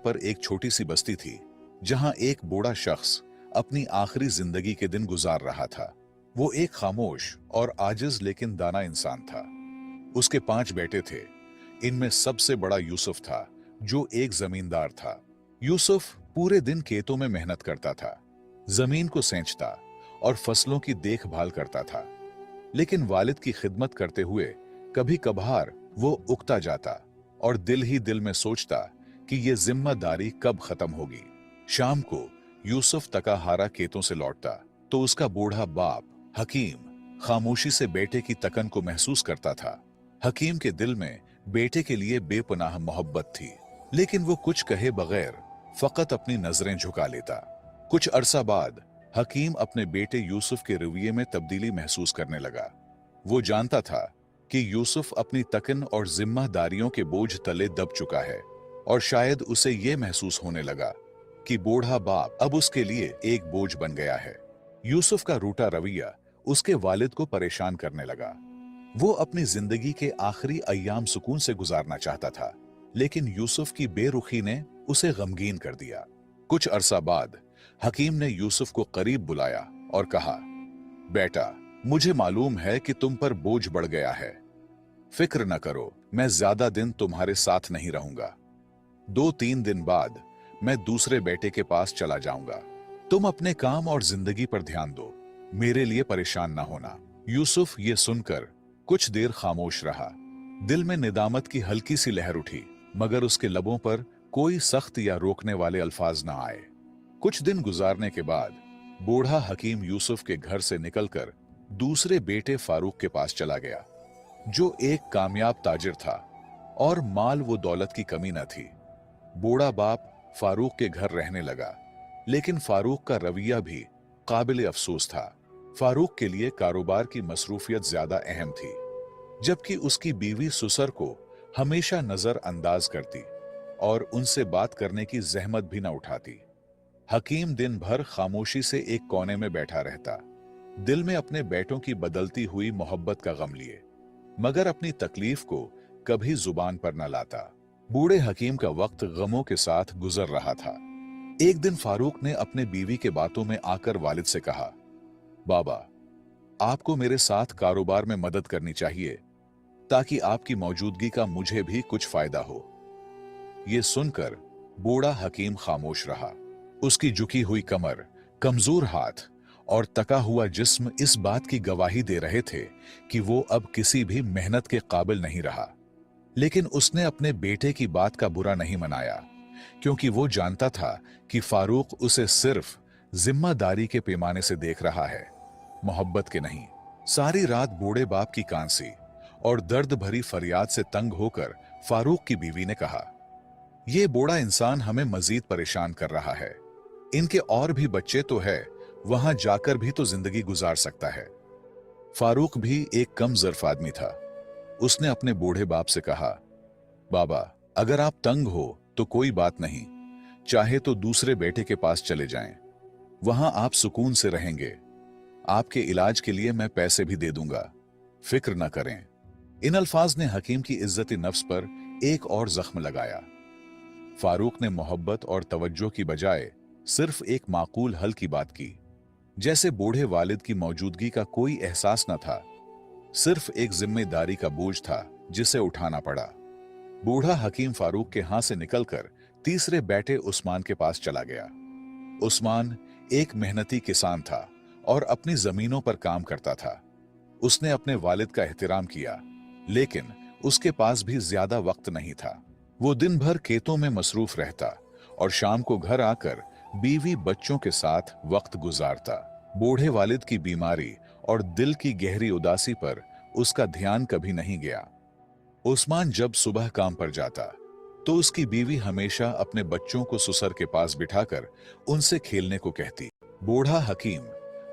पर एक छोटी सी बस्ती थी जहां एक बूढ़ा शख्स अपनी आखिरी जिंदगी के दिन गुजार रहा था। वो एक खामोश और आजिज लेकिन दाना इंसान था। उसके 5 बेटे थे। इनमें सबसे बड़ा यूसुफ था, जो एक जमींदार था। यूसुफ पूरे दिन खेतों में मेहनत करता था, जमीन को सेंचता और फसलों की देखभाल करता था। लेकिन वालिद की खिदमत करते हुए कभी कभार वो उकता जाता और दिल ही दिल में सोचता कि ये जिम्मेदारी कब खत्म होगी। शाम को यूसुफ तकाहारा खेतों से लौटता तो उसका बूढ़ा बाप हकीम खामोशी से बेटे की तकन को महसूस करता था। हकीम के दिल में बेटे के लिए बेपनाह मोहब्बत थी, लेकिन वो कुछ कहे बगैर फकत अपनी नजरें झुका लेता। कुछ अरसा बाद हकीम अपने बेटे यूसुफ के रवैये में तब्दीली महसूस करने लगा। वो जानता था कि यूसुफ अपनी तकन और जिम्मेदारियों के बोझ तले दब चुका है, और शायद उसे यह महसूस होने लगा कि बूढ़ा बाप अब उसके लिए एक बोझ बन गया है। यूसुफ का रूठा रवैया उसके वालिद को परेशान करने लगा। वो अपनी जिंदगी के आखिरी अय्याम सुकून से गुजारना चाहता था, लेकिन यूसुफ की बेरुखी ने उसे गमगीन कर दिया। कुछ अरसा बाद हकीम ने यूसुफ को करीब बुलाया और कहा, बेटा, मुझे मालूम है कि तुम पर बोझ बढ़ गया है। फिक्र न करो, मैं ज्यादा दिन तुम्हारे साथ नहीं रहूंगा। 2-3 दिन बाद मैं दूसरे बेटे के पास चला जाऊंगा। तुम अपने काम और जिंदगी पर ध्यान दो, मेरे लिए परेशान ना होना। यूसुफ ये सुनकर कुछ देर खामोश रहा। दिल में निदामत की हल्की सी लहर उठी, मगर उसके लबों पर कोई सख्त या रोकने वाले अल्फाज न आए। कुछ दिन गुजारने के बाद बूढ़ा हकीम यूसुफ के घर से निकलकर दूसरे बेटे फारूक के पास चला गया, जो एक कामयाब ताजिर था और माल वो दौलत की कमी न थी। बूढ़ा बाप फारूक के घर रहने लगा, लेकिन फारूक का रवैया भी काबिल अफसोस था। फारूक के लिए कारोबार की मसरूफियत ज्यादा अहम थी, जबकि उसकी बीवी सुसर को हमेशा नजरअंदाज करती और उनसे बात करने की जहमत भी न उठाती। हकीम दिन भर खामोशी से एक कोने में बैठा रहता, दिल में अपने बेटों की बदलती हुई मोहब्बत का गम लिए, मगर अपनी तकलीफ को कभी जुबान पर न लाता। बूढ़े हकीम का वक्त गमों के साथ गुजर रहा था। एक दिन फारूक ने अपने बीवी के बातों में आकर वालिद से कहा, बाबा, आपको मेरे साथ कारोबार में मदद करनी चाहिए, ताकि आपकी मौजूदगी का मुझे भी कुछ फायदा हो। यह सुनकर बूढ़ा हकीम खामोश रहा। उसकी झुकी हुई कमर, कमजोर हाथ और तका हुआ जिस्म इस बात की गवाही दे रहे थे कि वो अब किसी भी मेहनत के काबिल नहीं रहा। लेकिन उसने अपने बेटे की बात का बुरा नहीं मनाया, क्योंकि वो जानता था कि फारूक उसे सिर्फ जिम्मेदारी के पैमाने से देख रहा है, मोहब्बत के नहीं। सारी रात बूढ़े बाप की कांसी और दर्द भरी फरियाद से तंग होकर फारूक की बीवी ने कहा, यह बूढ़ा इंसान हमें मजीद परेशान कर रहा है। इनके और भी बच्चे तो है, वहां जाकर भी तो जिंदगी गुजार सकता है। फारूक भी एक कम ज़र्फ आदमी था। उसने अपने बूढ़े बाप से कहा, बाबा, अगर आप तंग हो तो कोई बात नहीं, चाहे तो दूसरे बेटे के पास चले जाएं, वहां आप सुकून से रहेंगे। आपके इलाज के लिए मैं पैसे भी दे दूंगा, फिक्र न करें। इन अल्फाज ने हकीम की इज्जत नफ्स पर एक और जख्म लगाया। फारूक ने मोहब्बत और तवज्जो की बजाय सिर्फ एक माकूल हल की बात की, जैसे बूढ़े वालिद की मौजूदगी का कोई एहसास न था, सिर्फ एक जिम्मेदारी का बोझ था जिसे उठाना पड़ा। बूढ़ा हकीम फारूक के हाथ से निकलकर तीसरे बेटे उस्मान के पास चला गया। उस्मान एक मेहनती किसान था और अपनी जमीनों पर काम करता था। उसने अपने वालिद का एहतराम किया, लेकिन उसके पास भी ज्यादा वक्त नहीं था। वो दिन भर खेतों में मसरूफ रहता और शाम को घर आकर बीवी बच्चों के साथ वक्त गुजारता। बूढ़े वालिद की बीमारी और दिल की गहरी उदासी पर उसका ध्यान कभी नहीं गया। उस्मान जब सुबह काम पर जाता तो उसकी बीवी हमेशा अपने बच्चों को सुसर के पास बिठाकर उनसे खेलने को कहती। बूढ़ा हकीम,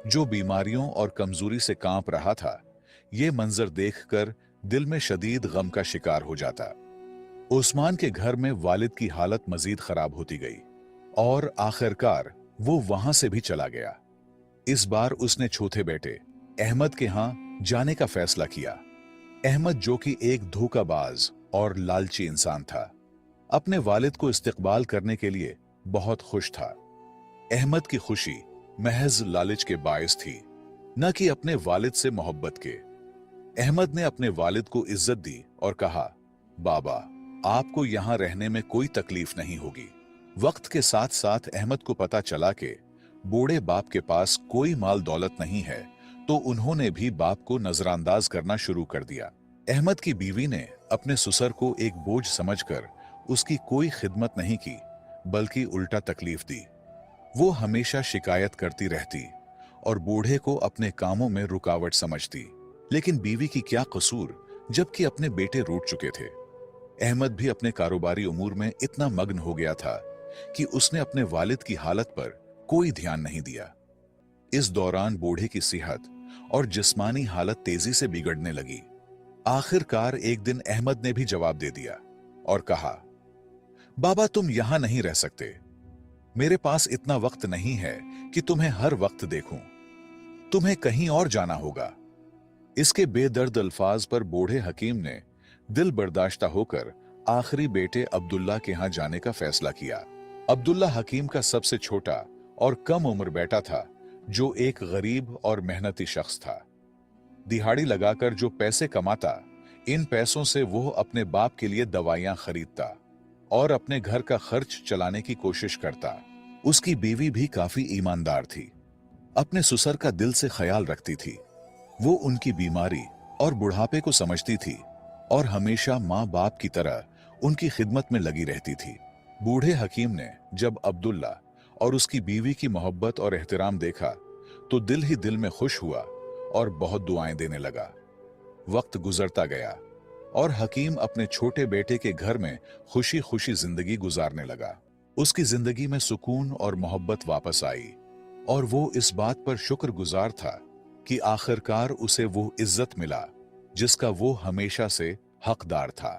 जो बीमारियों और कमजोरी से कांप रहा था, ये मंजर देखकर दिल में शदीद गम का शिकार हो जाता। उस्मान के घर में वालिद की हालत मजीद खराब होती गई और आखिरकार वो वहां से भी चला गया। इस बार उसने चौथे बेटे अहमद के यहां जाने का फैसला किया। अहमद, जो कि एक धोखाबाज और लालची इंसान था, अपने वालिद को इस्तकबाल करने के लिए बहुत खुश था। अहमद की खुशी महज लालच के बायस थी, न कि अपने वालिद से मोहब्बत के। अहमद ने अपने वालिद को इज्जत दी और कहा, बाबा, आपको यहां रहने में कोई तकलीफ नहीं होगी। वक्त के साथ साथ अहमद को पता चला कि बूढ़े बाप के पास कोई माल दौलत नहीं है, तो उन्होंने भी बाप को नजरअंदाज करना शुरू कर दिया। अहमद की बीवी ने अपने ससुर को एक बोझ समझकर उसकी कोई खिदमत नहीं की, बल्कि उल्टा तकलीफ दी। वो हमेशा शिकायत करती रहती और बूढ़े को अपने कामों में रुकावट समझती। लेकिन बीवी की क्या कसूर, जबकि अपने बेटे रूठ चुके थे। अहमद भी अपने कारोबारी उमूर में इतना मग्न हो गया था कि उसने अपने वालिद की हालत पर कोई ध्यान नहीं दिया। इस दौरान बूढ़े की सेहत और जिस्मानी हालत तेजी से बिगड़ने लगी। आखिरकार एक दिन अहमद ने भी जवाब दे दिया और कहा, बाबा, तुम यहां नहीं रह सकते। मेरे पास इतना वक्त नहीं है कि तुम्हें हर वक्त देखूं। तुम्हें कहीं और जाना होगा। इसके बेदर्द अल्फाज पर बूढ़े हकीम ने दिल बर्दाश्ता होकर आखिरी बेटे अब्दुल्ला के यहां जाने का फैसला किया। अब्दुल्ला हकीम का सबसे छोटा और कम उम्र बेटा था, जो एक गरीब और मेहनती शख्स था। दिहाड़ी लगाकर जो पैसे कमाता, इन पैसों से वो अपने बाप के लिए दवाइयां खरीदता और अपने घर का खर्च चलाने की कोशिश करता। उसकी बीवी भी काफी ईमानदार थी, अपने ससुर का दिल से ख्याल रखती थी। वो उनकी बीमारी और बुढ़ापे को समझती थी और हमेशा माँ बाप की तरह उनकी खिदमत में लगी रहती थी। बूढ़े हकीम ने जब अब्दुल्ला और उसकी बीवी की मोहब्बत और एहतराम देखा, तो दिल ही दिल में खुश हुआ और बहुत दुआएं देने लगा। वक्त गुजरता गया और हकीम अपने छोटे बेटे के घर में खुशी खुशी जिंदगी गुजारने लगा। उसकी जिंदगी में सुकून और मोहब्बत वापस आई और वो इस बात पर शुक्रगुजार था कि आखिरकार उसे वो इज्जत मिला जिसका वो हमेशा से हकदार था।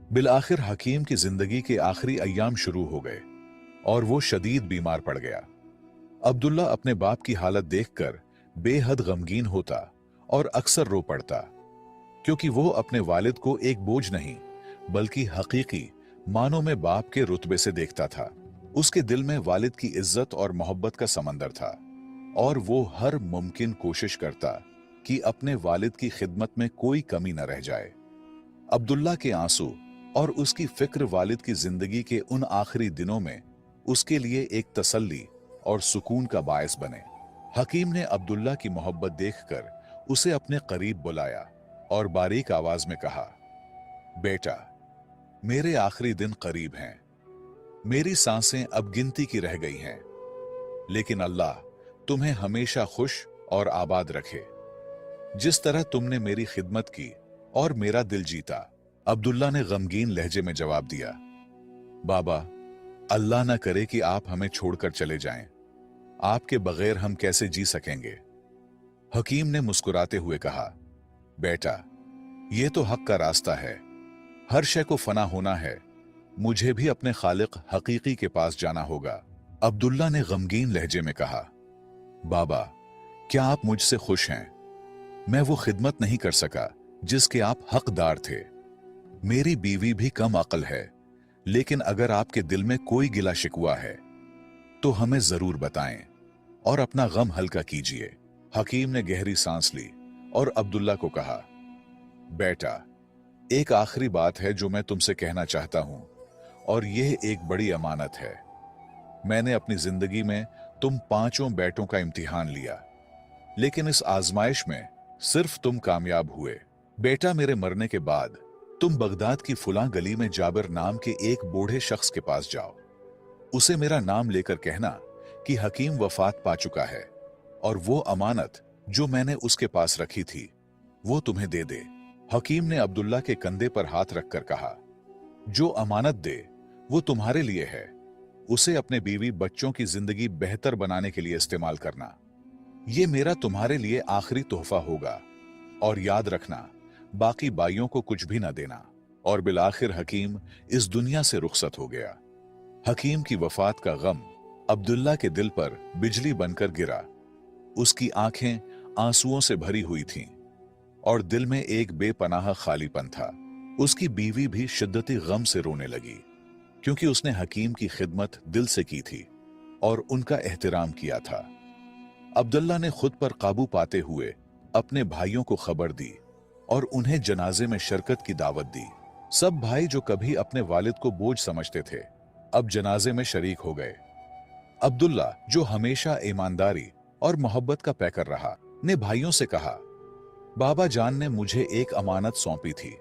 बिलाखिर हकीम की जिंदगी के आखिरी अय्याम शुरू हो गए और वो शदीद बीमार पड़ गया। अब्दुल्ला अपने बाप की हालत देखकर बेहद गमगीन होता और अक्सर रो पड़ता, क्योंकि वो अपने वालिद को एक बोझ नहीं बल्कि हकीकी मानों में बाप के रुतबे से देखता था। उसके दिल में वालिद की इज्जत और मोहब्बत का समंदर था और वो हर मुमकिन कोशिश करता कि अपने वालिद की खिदमत में कोई कमी न रह जाए। अब्दुल्ला के आंसू और उसकी फिक्र वालिद की जिंदगी के उन आखिरी दिनों में उसके लिए एक तसल्ली और सुकून का बायस बने। हकीम ने अब्दुल्ला की मोहब्बत देखकर उसे अपने करीब बुलाया और बारीक आवाज में कहा, बेटा, मेरे आखिरी दिन करीब हैं। मेरी सांसें अब गिनती की रह गई हैं, लेकिन अल्लाह तुम्हें हमेशा खुश और आबाद रखे, जिस तरह तुमने मेरी खिदमत की और मेरा दिल जीता। अब्दुल्ला ने गमगीन लहजे में जवाब दिया, बाबा, अल्लाह ना करे कि आप हमें छोड़कर चले जाएं। आपके बगैर हम कैसे जी सकेंगे। हकीम ने मुस्कुराते हुए कहा, बेटा, ये तो हक का रास्ता है। हर शय को फना होना है। मुझे भी अपने खालिक हकीकी के पास जाना होगा। अब्दुल्ला ने गमगीन लहजे में कहा, बाबा, क्या आप मुझसे खुश हैं? मैं वो खिदमत नहीं कर सका जिसके आप हकदार थे। मेरी बीवी भी कम अक्ल है, लेकिन अगर आपके दिल में कोई गिला शिकवा है तो हमें जरूर बताएं और अपना गम हल्का कीजिए। हकीम ने गहरी सांस ली और अब्दुल्ला को कहा, बेटा, एक आखिरी बात है जो मैं तुमसे कहना चाहता हूं और यह एक बड़ी अमानत है। मैंने अपनी जिंदगी में तुम पांचों बेटों का इम्तिहान लिया, लेकिन इस आजमाइश में सिर्फ तुम कामयाब हुए। बेटा, मेरे मरने के बाद तुम बगदाद की फुलां गली में जाबिर नाम के एक बूढ़े शख्स के पास जाओ। उसे मेरा नाम लेकर कहना कि हकीम वफात पा चुका है और वो अमानत जो मैंने उसके पास रखी थी वो तुम्हें दे दे। हकीम ने अब्दुल्ला के कंधे पर हाथ रखकर कहा, जो अमानत दे वो तुम्हारे लिए है। उसे अपने बीवी बच्चों की जिंदगी बेहतर बनाने के लिए इस्तेमाल करना। ये मेरा तुम्हारे लिए आखिरी तोहफा होगा और याद रखना, बाकी बाइयों को कुछ भी ना देना। और बिलाखिर हकीम इस दुनिया से रुखसत हो गया। हकीम की वफात का गम अब्दुल्ला के दिल पर बिजली बनकर गिरा। उसकी आंखें आंसुओं से भरी हुई थीं और दिल में एक बेपनाह खालीपन था। उसकी बीवी भी शिद्दती गम से रोने लगी। क्योंकि उसने हकीम की खिदमत दिल से की थी और उनका एहतराम किया था। अब्दुल्ला ने खुद पर काबू पाते हुए अपने भाइयों को खबर दी और उन्हें जनाजे में शिरकत की दावत दी। सब भाई जो कभी अपने वालिद को बोझ समझते थे, अब जनाजे में शरीक हो गए। अब्दुल्ला, जो हमेशा ईमानदारी और मोहब्बत का पैकर रहा, ने भाइयों से कहा, बाबा जान ने मुझे एक अमानत सौंपी थी।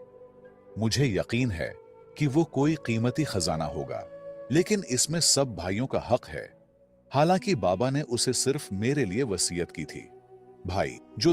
मुझे यकीन है कि वो कोई कीमती खजाना होगा, लेकिन इसमें सब भाइयों का हक है। हालांकि बाबा ने उसे सिर्फ मेरे लिए वसीयत की थी। भाई जो